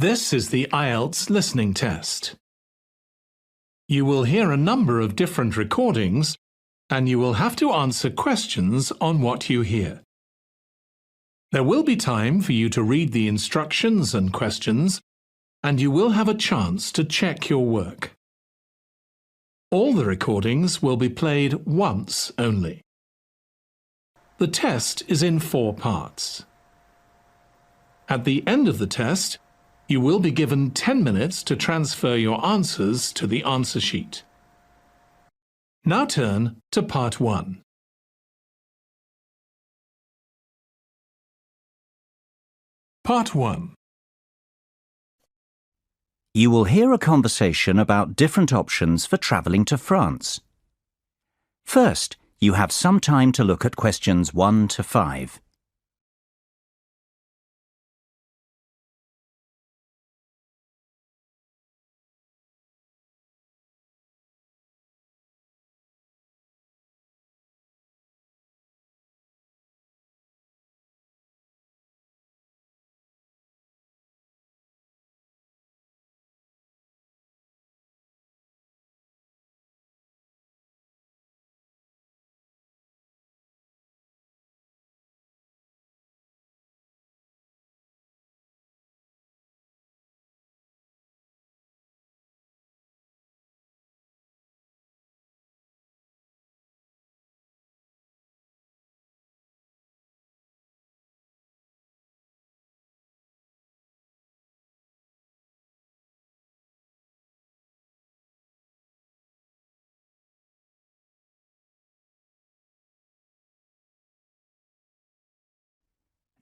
This is the Ielts listening test. You will hear a number of different recordings, and you will have to answer questions on what you hear. There will be time for you to read the instructions and questions, and you will have a chance to check your work. All the recordings will be played once only. The test is in 4 parts. At the end of the test, you will be given 10 minutes to transfer your answers to the answer sheet. Now turn to Part 1. Part 1. You will hear a conversation about different options for travelling to France. First, you have some time to look at questions 1 to 5.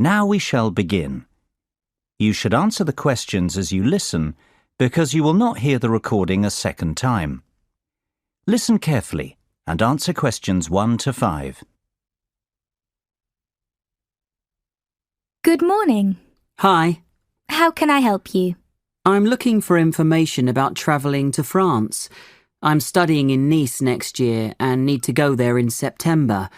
Now we shall begin. You should answer the questions as you listen, because you will not hear the recording a second time. Listen carefully and answer questions 1 to 5. Good morning. Hi, How can I help you? I'm looking for information about travelling to France. I'm studying in Nice next year and need to go there in September.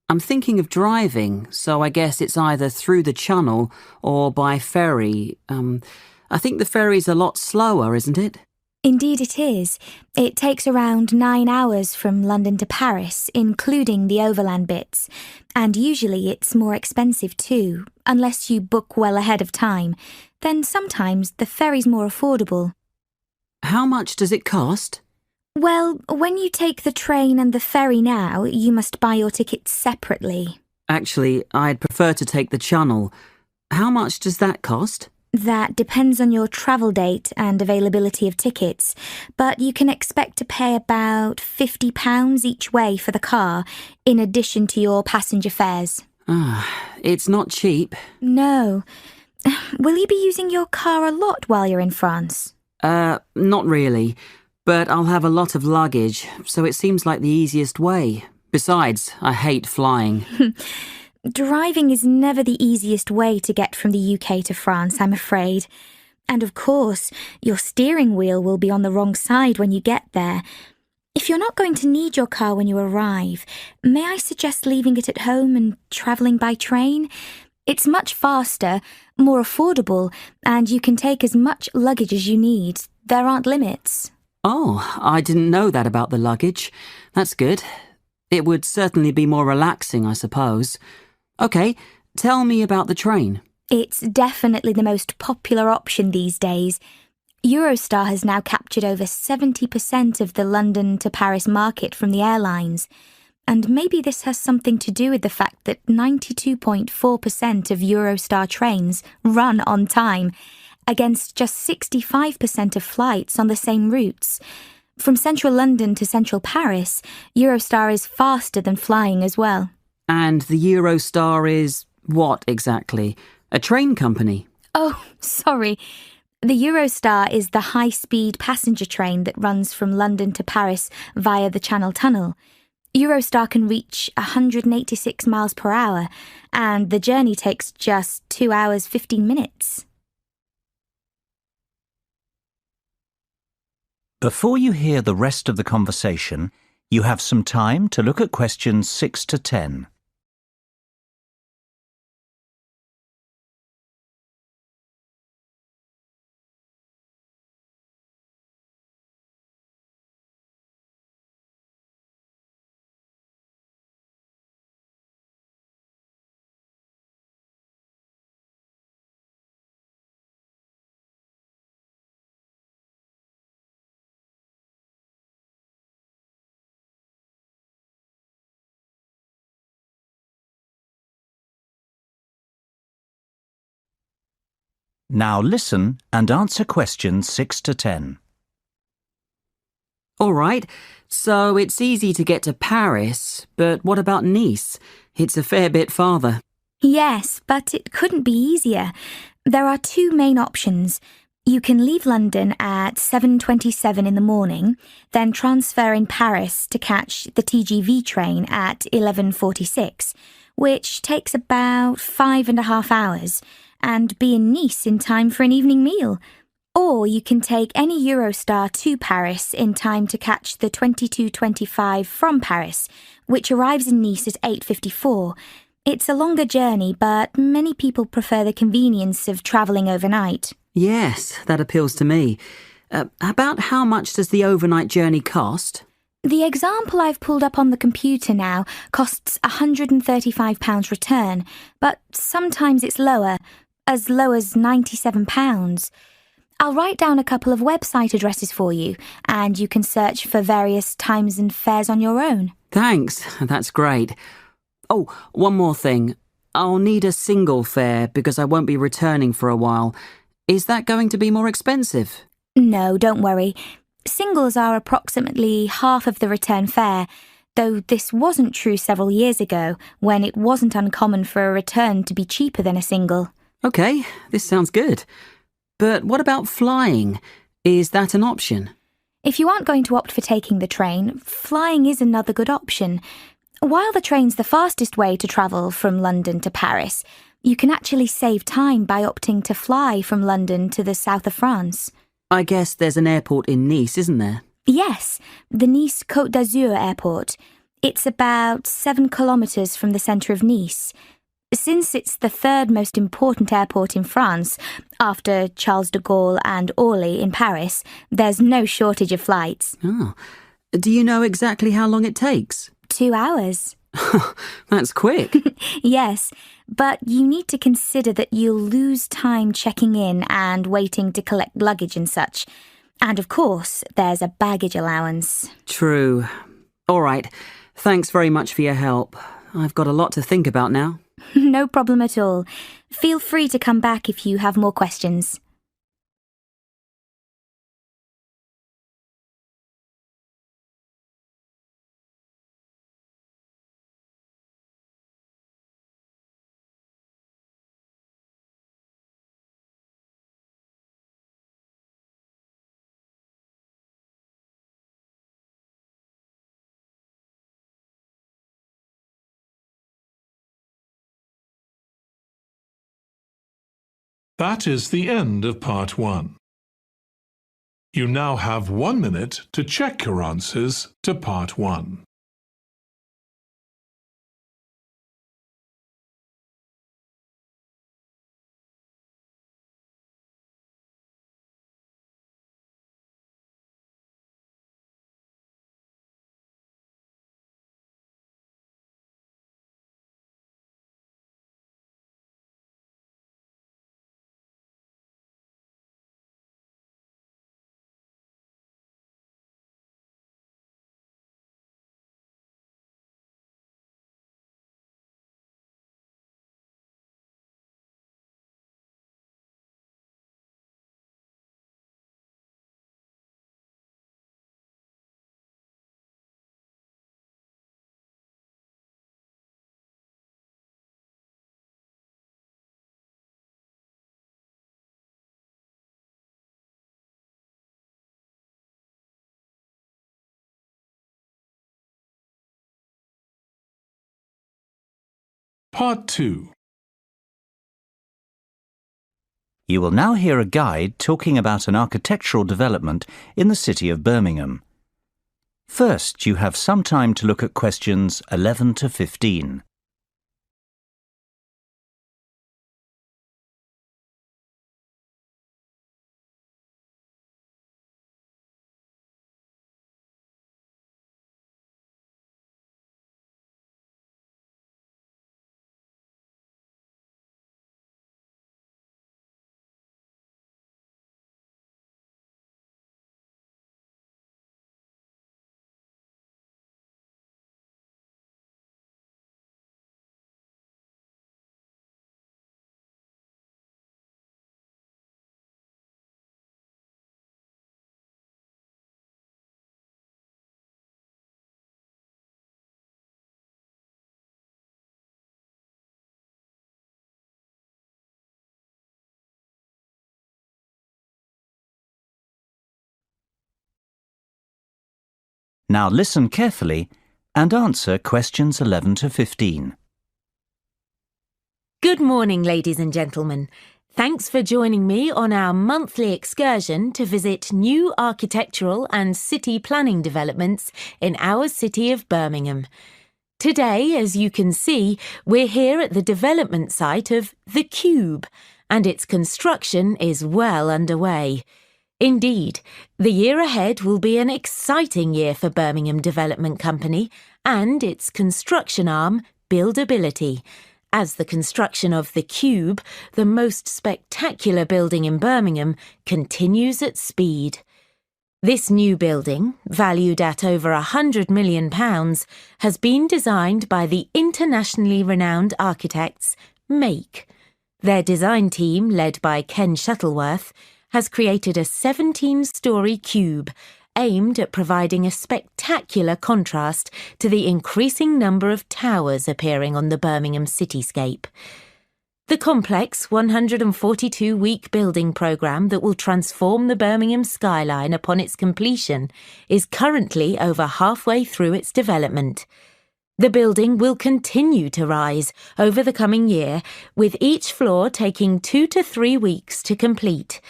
I'm thinking of driving, so I guess it's either through the Channel or by ferry. I think the ferry's a lot slower, isn't it? Indeed it is. It takes around 9 hours from London to Paris, including the overland bits. And usually it's more expensive too, unless you book well ahead of time. Then sometimes the ferry's more affordable. How much does it cost? Well, when you take the train and the ferry now, you must buy your tickets separately. Actually, I'd prefer to take the Channel. How much does that cost? That depends on your travel date and availability of tickets, but you can expect to pay about £50 each way for the car, in addition to your passenger fares. It's not cheap. No. Will you be using your car a lot while you're in France? Not really. But I'll have a lot of luggage, so it seems like the easiest way. Besides, I hate flying. Driving is never the easiest way to get from the UK to France, I'm afraid. And of course, your steering wheel will be on the wrong side when you get there. If you're not going to need your car when you arrive, may I suggest leaving it at home and travelling by train? It's much faster, more affordable, and you can take as much luggage as you need. There aren't limits. Oh, I didn't know that about the luggage. That's good. It would certainly be more relaxing, I suppose. OK, tell me about the train. It's definitely the most popular option these days. Eurostar has now captured over 70% of the London to Paris market from the airlines. And maybe this has something to do with the fact that 92.4% of Eurostar trains run on time, against just 65% of flights on the same routes. From central London to central Paris, Eurostar is faster than flying as well. And the Eurostar is what exactly? A train company? Oh, sorry. The Eurostar is the high-speed passenger train that runs from London to Paris via the Channel Tunnel. Eurostar can reach 186 miles per hour, and the journey takes just 2 hours 15 minutes. Before you hear the rest of the conversation, you have some time to look at questions 6 to 10. Now listen and answer questions 6 to 10. All right, so it's easy to get to Paris, but what about Nice? It's a fair bit farther. Yes, but it couldn't be easier. There are two main options. You can leave London at 7:27 in the morning, then transfer in Paris to catch the TGV train at 11:46, which takes about 5.5 hours, and be in Nice in time for an evening meal. Or you can take any Eurostar to Paris in time to catch the 22:25 from Paris, which arrives in Nice at 8:54. It's a longer journey, but many people prefer the convenience of travelling overnight. Yes, that appeals to me. About how much does the overnight journey cost? The example I've pulled up on the computer now costs £135 return, but sometimes it's lower, as low as £97. I'll write down a couple of website addresses for you, and you can search for various times and fares on your own. Thanks, that's great. Oh, one more thing. I'll need a single fare because I won't be returning for a while. Is that going to be more expensive? No, don't worry. Singles are approximately half of the return fare, though this wasn't true several years ago, when it wasn't uncommon for a return to be cheaper than a single. Okay, this sounds good. But what about flying? Is that an option? If you aren't going to opt for taking the train, flying is another good option. While the train's the fastest way to travel from London to Paris, you can actually save time by opting to fly from London to the south of France. I guess there's an airport in Nice, isn't there? Yes, the Nice Côte d'Azur airport. It's about 7 kilometres from the centre of Nice. Since it's the third most important airport in France, after Charles de Gaulle and Orly in Paris, there's no shortage of flights. Oh. Do you know exactly how long it takes? 2 hours. That's quick. Yes, but you need to consider that you'll lose time checking in and waiting to collect luggage and such. And of course, there's a baggage allowance. True. All right. Thanks very much for your help. I've got a lot to think about now. No problem at all. Feel free to come back if you have more questions. That is the end of part 1. You now have 1 minute to check your answers to part 1. Part 2. You will now hear a guide talking about an architectural development in the city of Birmingham. First, you have some time to look at questions 11 to 15. Now listen carefully and answer questions 11 to 15. Good morning, ladies and gentlemen. Thanks for joining me on our monthly excursion to visit new architectural and city planning developments in our city of Birmingham. Today, as you can see, we're here at the development site of The Cube, and its construction is well underway. Indeed, the year ahead will be an exciting year for Birmingham Development Company and its construction arm, Buildability, as the construction of The Cube, the most spectacular building in Birmingham, continues at speed. This new building, valued at over £100 million, has been designed by the internationally renowned architects Make. Their design team, led by Ken Shuttleworth, has created a 17-storey cube aimed at providing a spectacular contrast to the increasing number of towers appearing on the Birmingham cityscape. The complex 142-week building programme that will transform the Birmingham skyline upon its completion is currently over halfway through its development. The building will continue to rise over the coming year, with each floor taking 2 to 3 weeks to complete.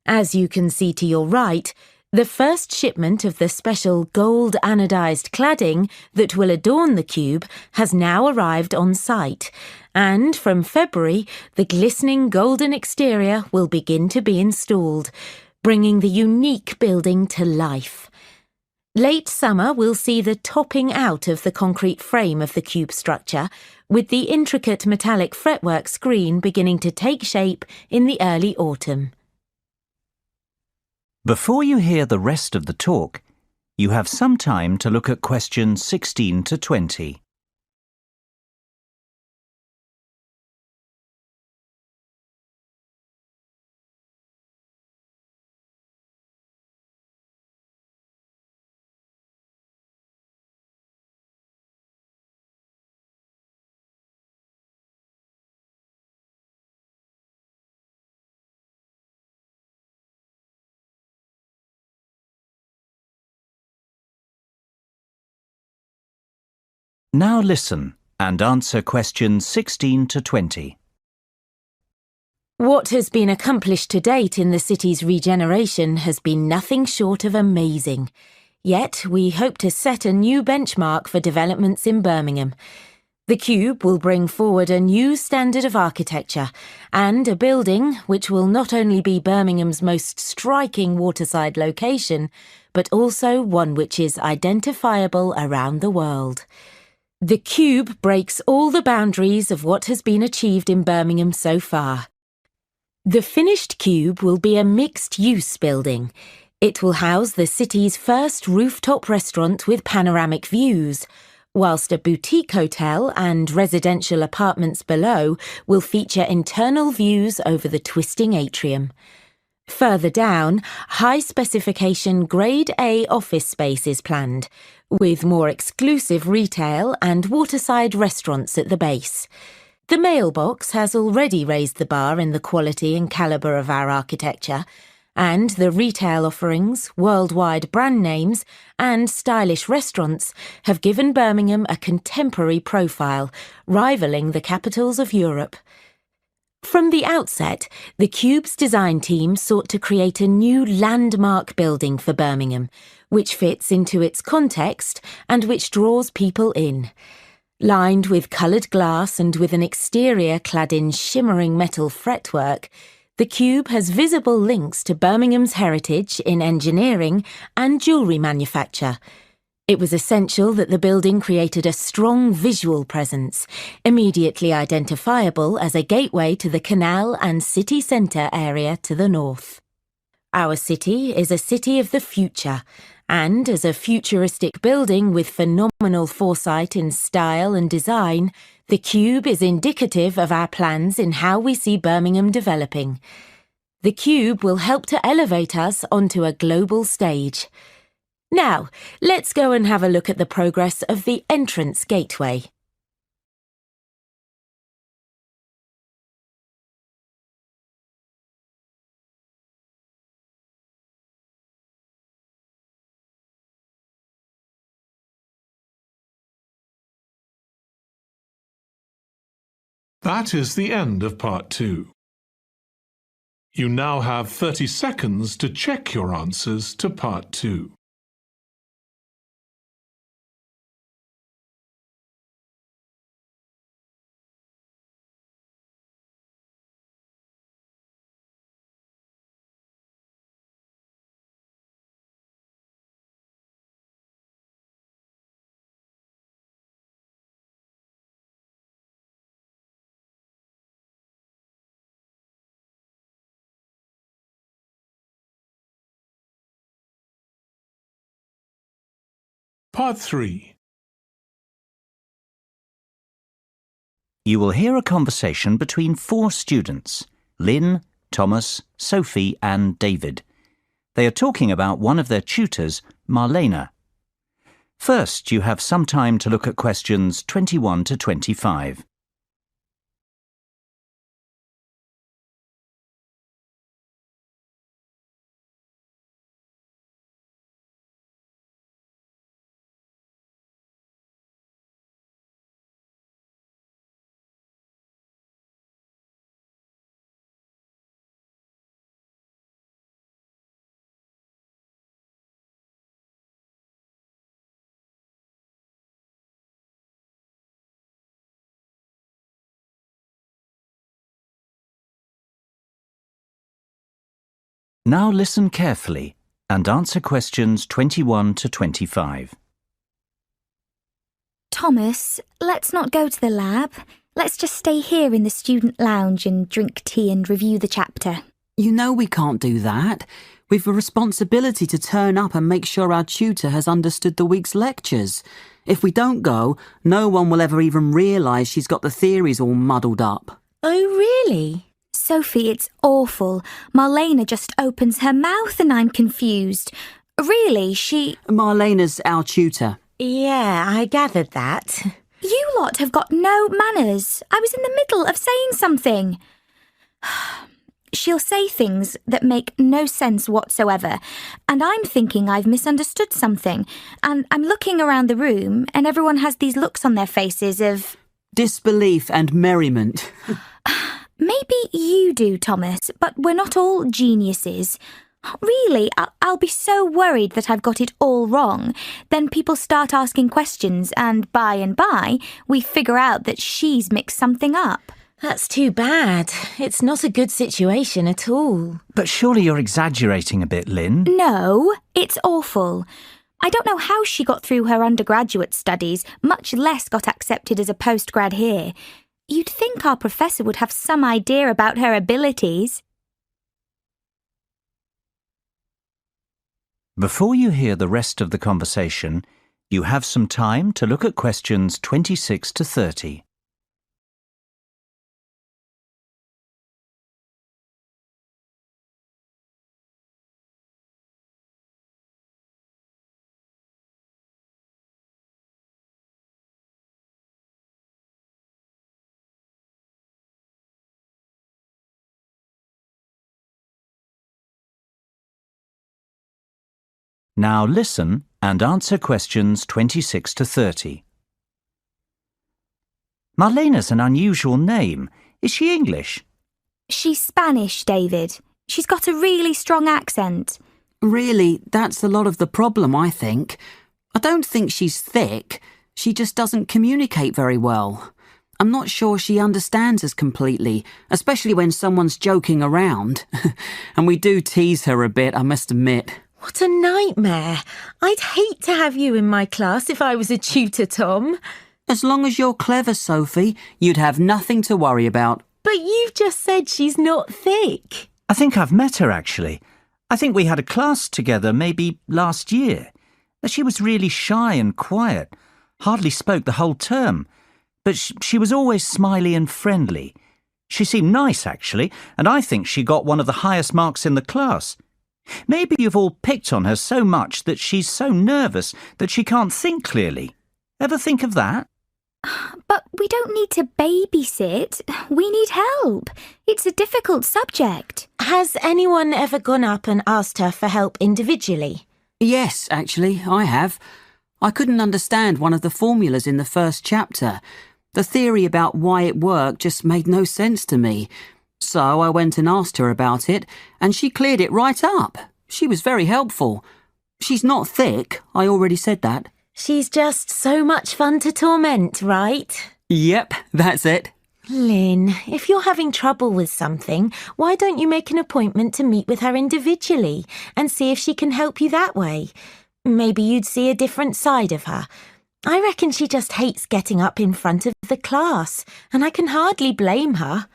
As you can see to your right, the first shipment of the special gold anodised cladding that will adorn the cube has now arrived on site, and from February, the glistening golden exterior will begin to be installed, bringing the unique building to life. Late summer will see the topping out of the concrete frame of the cube structure, with the intricate metallic fretwork screen beginning to take shape in the early autumn. Before you hear the rest of the talk, you have some time to look at questions 16 to 20. Now listen and answer questions 16 to 20. What has been accomplished to date in the city's regeneration has been nothing short of amazing. Yet we hope to set a new benchmark for developments in Birmingham. The Cube will bring forward a new standard of architecture and a building which will not only be Birmingham's most striking waterside location, but also one which is identifiable around the world. The Cube breaks all the boundaries of what has been achieved in Birmingham so far. The finished cube will be a mixed-use building. It will house the city's first rooftop restaurant with panoramic views, whilst a boutique hotel and residential apartments below will feature internal views over the twisting atrium. Further down, high-specification Grade A office space is planned, with more exclusive retail and waterside restaurants at the base. The mailbox has already raised the bar in the quality and calibre of our architecture, and the retail offerings, worldwide brand names, and stylish restaurants have given Birmingham a contemporary profile, rivalling the capitals of Europe. From the outset, the Cube's design team sought to create a new landmark building for Birmingham, which fits into its context and which draws people in. Lined with coloured glass and with an exterior clad in shimmering metal fretwork, the Cube has visible links to Birmingham's heritage in engineering and jewellery manufacture. It was essential that the building created a strong visual presence, immediately identifiable as a gateway to the canal and city centre area to the north. Our city is a city of the future, and as a futuristic building with phenomenal foresight in style and design, the Cube is indicative of our plans in how we see Birmingham developing. The Cube will help to elevate us onto a global stage. Now, let's go and have a look at the progress of the entrance gateway. That is the end of part 2. You now have 30 seconds to check your answers to part 2. Part 3. You will hear a conversation between 4 students, Lynn, Thomas, Sophie and David. They are talking about one of their tutors, Marlena. First, you have some time to look at questions 21 to 25. Now listen carefully and answer questions 21 to 25. Thomas, let's not go to the lab. Let's just stay here in the student lounge and drink tea and review the chapter. You know we can't do that. We've a responsibility to turn up and make sure our tutor has understood the week's lectures. If we don't go, no one will ever even realise she's got the theories all muddled up. Oh, really? Sophie, it's awful. Marlena just opens her mouth and I'm confused. Really, Marlena's our tutor. Yeah, I gathered that. You lot have got no manners. I was in the middle of saying something. She'll say things that make no sense whatsoever, and I'm thinking I've misunderstood something, and I'm looking around the room and everyone has these looks on their faces of... disbelief and merriment. Maybe you do, Thomas, but we're not all geniuses. Really, I'll be so worried that I've got it all wrong. Then people start asking questions and by, we figure out that she's mixed something up. That's too bad. It's not a good situation at all. But surely you're exaggerating a bit, Lynn. No, it's awful. I don't know how she got through her undergraduate studies, much less got accepted as a postgrad here. You'd think our professor would have some idea about her abilities. Before you hear the rest of the conversation, you have some time to look at questions 26 to 30. Now listen and answer questions 26 to 30. Marlena's an unusual name. Is she English? She's Spanish, David. She's got a really strong accent. Really, that's a lot of the problem, I think. I don't think she's thick. She just doesn't communicate very well. I'm not sure she understands us completely, especially when someone's joking around. And we do tease her a bit, I must admit. What a nightmare. I'd hate to have you in my class if I was a tutor, Tom. As long as you're clever, Sophie, you'd have nothing to worry about. But you've just said she's not thick. I think I've met her, actually. I think we had a class together maybe last year. She was really shy and quiet, hardly spoke the whole term. But she was always smiley and friendly. She seemed nice, actually, and I think she got one of the highest marks in the class. Maybe you've all picked on her so much that she's so nervous that she can't think clearly. Ever think of that? But we don't need to babysit. We need help. It's a difficult subject. Has anyone ever gone up and asked her for help individually? Yes, actually, I have. I couldn't understand one of the formulas in the first chapter. The theory about why it worked just made no sense to me. So I went and asked her about it, and she cleared it right up. She was very helpful. She's not thick, I already said that. She's just so much fun to torment, right? Yep, that's it. Lynn, if you're having trouble with something, why don't you make an appointment to meet with her individually and see if she can help you that way? Maybe you'd see a different side of her. I reckon she just hates getting up in front of the class, and I can hardly blame her.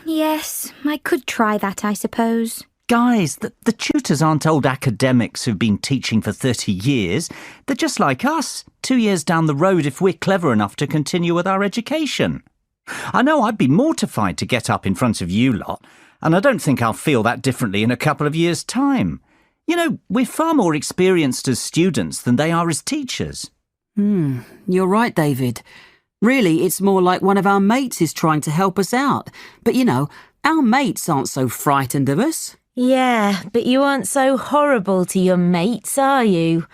Yes, I could try that, I suppose. Guys, the tutors aren't old academics who've been teaching for 30 years. They're just like us, 2 years down the road if we're clever enough to continue with our education. I know I'd be mortified to get up in front of you lot, and I don't think I'll feel that differently in a couple of years' time. You know, we're far more experienced as students than they are as teachers. You're right, David. Really, it's more like one of our mates is trying to help us out. But you know, our mates aren't so frightened of us. Yeah, but you aren't so horrible to your mates, are you?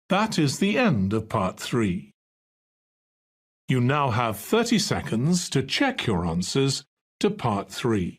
That is the end of part 3. You now have 30 seconds to check your answers to part 3.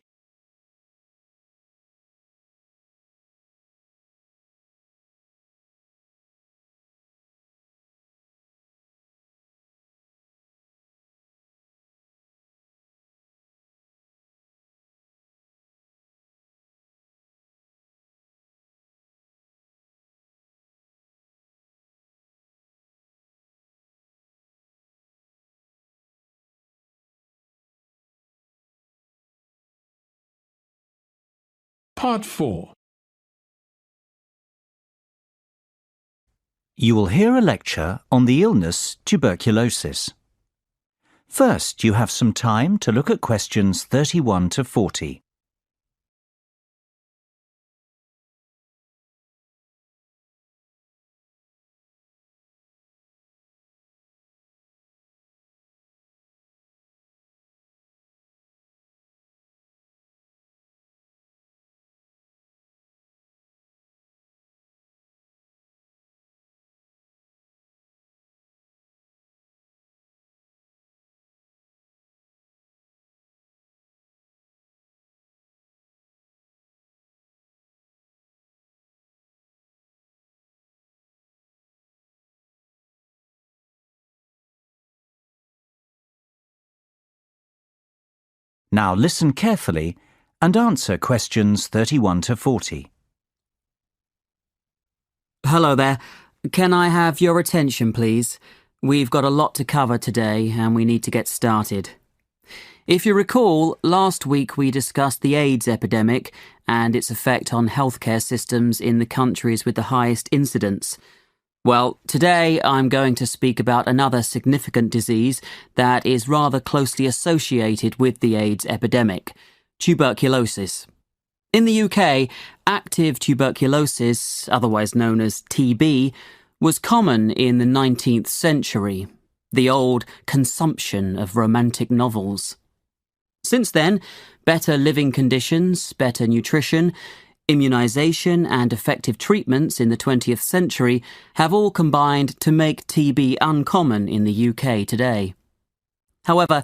Part 4. You will hear a lecture on the illness tuberculosis. First, you have some time to look at questions 31 to 40. Now listen carefully and answer questions 31 to 40. Hello there. Can I have your attention, please? We've got a lot to cover today and we need to get started. If you recall, last week we discussed the AIDS epidemic and its effect on healthcare systems in the countries with the highest incidence. Well, today I'm going to speak about another significant disease that is rather closely associated with the AIDS epidemic: tuberculosis. In the UK, active tuberculosis, otherwise known as TB, was common in the 19th century, the old consumption of romantic novels. Since then, better living conditions, better nutrition, immunisation and effective treatments in the 20th century have all combined to make TB uncommon in the UK today. However,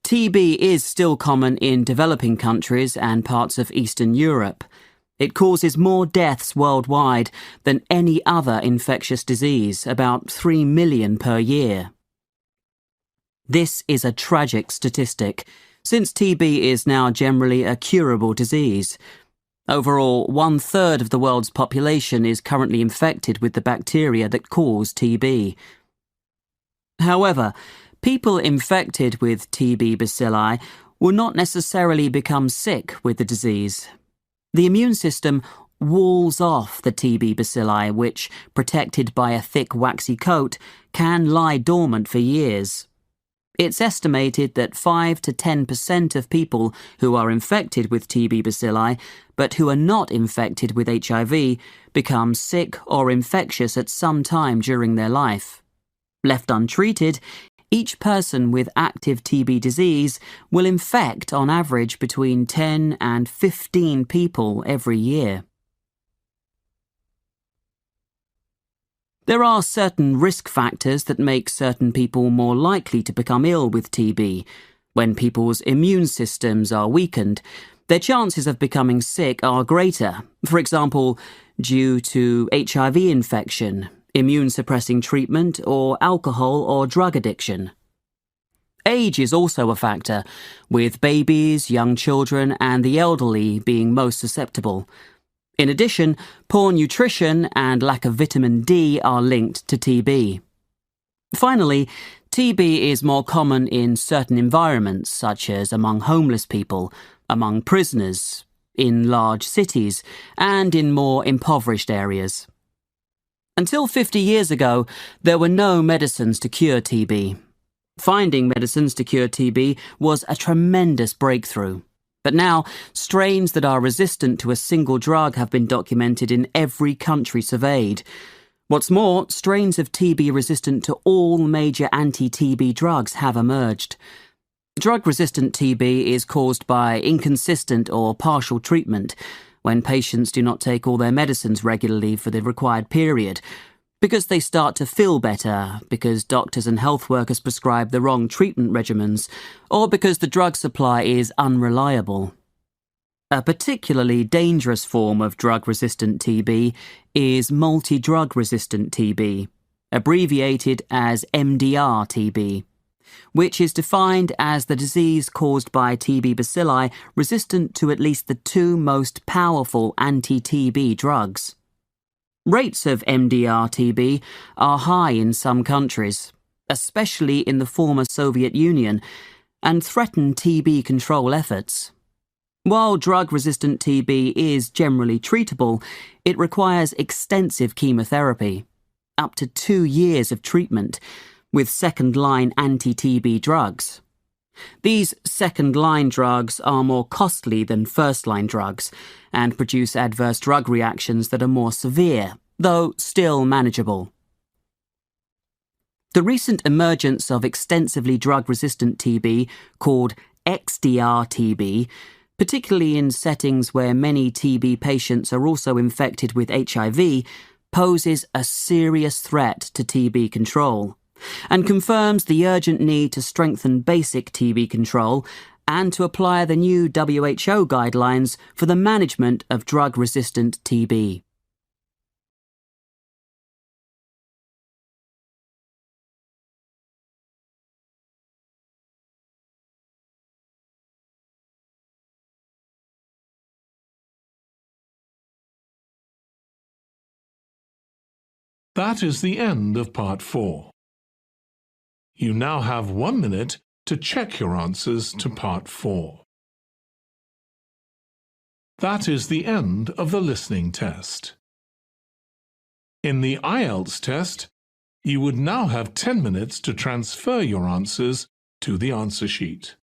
TB is still common in developing countries and parts of Eastern Europe. It causes more deaths worldwide than any other infectious disease, about 3 million per year. This is a tragic statistic, since TB is now generally a curable disease. Overall, 1/3 of the world's population is currently infected with the bacteria that cause TB. However, people infected with TB bacilli will not necessarily become sick with the disease. The immune system walls off the TB bacilli, which, protected by a thick waxy coat, can lie dormant for years. It's estimated that 5 to 10% of people who are infected with TB bacilli, but who are not infected with HIV, become sick or infectious at some time during their life. Left untreated, each person with active TB disease will infect on average between 10 and 15 people every year. There are certain risk factors that make certain people more likely to become ill with TB. When people's immune systems are weakened, their chances of becoming sick are greater, for example, due to HIV infection, immune-suppressing treatment, or alcohol or drug addiction. Age is also a factor, with babies, young children, and the elderly being most susceptible. In addition, poor nutrition and lack of vitamin D are linked to TB. Finally, TB is more common in certain environments, such as among homeless people, among prisoners, in large cities, and in more impoverished areas. Until 50 years ago, there were no medicines to cure TB. Finding medicines to cure TB was a tremendous breakthrough. But now, strains that are resistant to a single drug have been documented in every country surveyed. What's more, strains of TB resistant to all major anti-TB drugs have emerged. Drug-resistant TB is caused by inconsistent or partial treatment, when patients do not take all their medicines regularly for the required period, because they start to feel better, because doctors and health workers prescribe the wrong treatment regimens, or because the drug supply is unreliable. A particularly dangerous form of drug-resistant TB is multi-drug-resistant TB, abbreviated as MDR-TB, which is defined as the disease caused by TB bacilli resistant to at least the two most powerful anti-TB drugs. Rates of MDR-TB are high in some countries, especially in the former Soviet Union, and threaten TB control efforts. While drug-resistant TB is generally treatable, it requires extensive chemotherapy, up to 2 years of treatment, with second-line anti-TB drugs. These second-line drugs are more costly than first-line drugs and produce adverse drug reactions that are more severe, though still manageable. The recent emergence of extensively drug-resistant TB, called XDR-TB, particularly in settings where many TB patients are also infected with HIV, poses a serious threat to TB control, and confirms the urgent need to strengthen basic TB control and to apply the new WHO guidelines for the management of drug-resistant TB. That is the end of Part 4. You now have 1 minute to check your answers to Part 4. That is the end of the listening test. In the Ielts test, you would now have 10 minutes to transfer your answers to the answer sheet.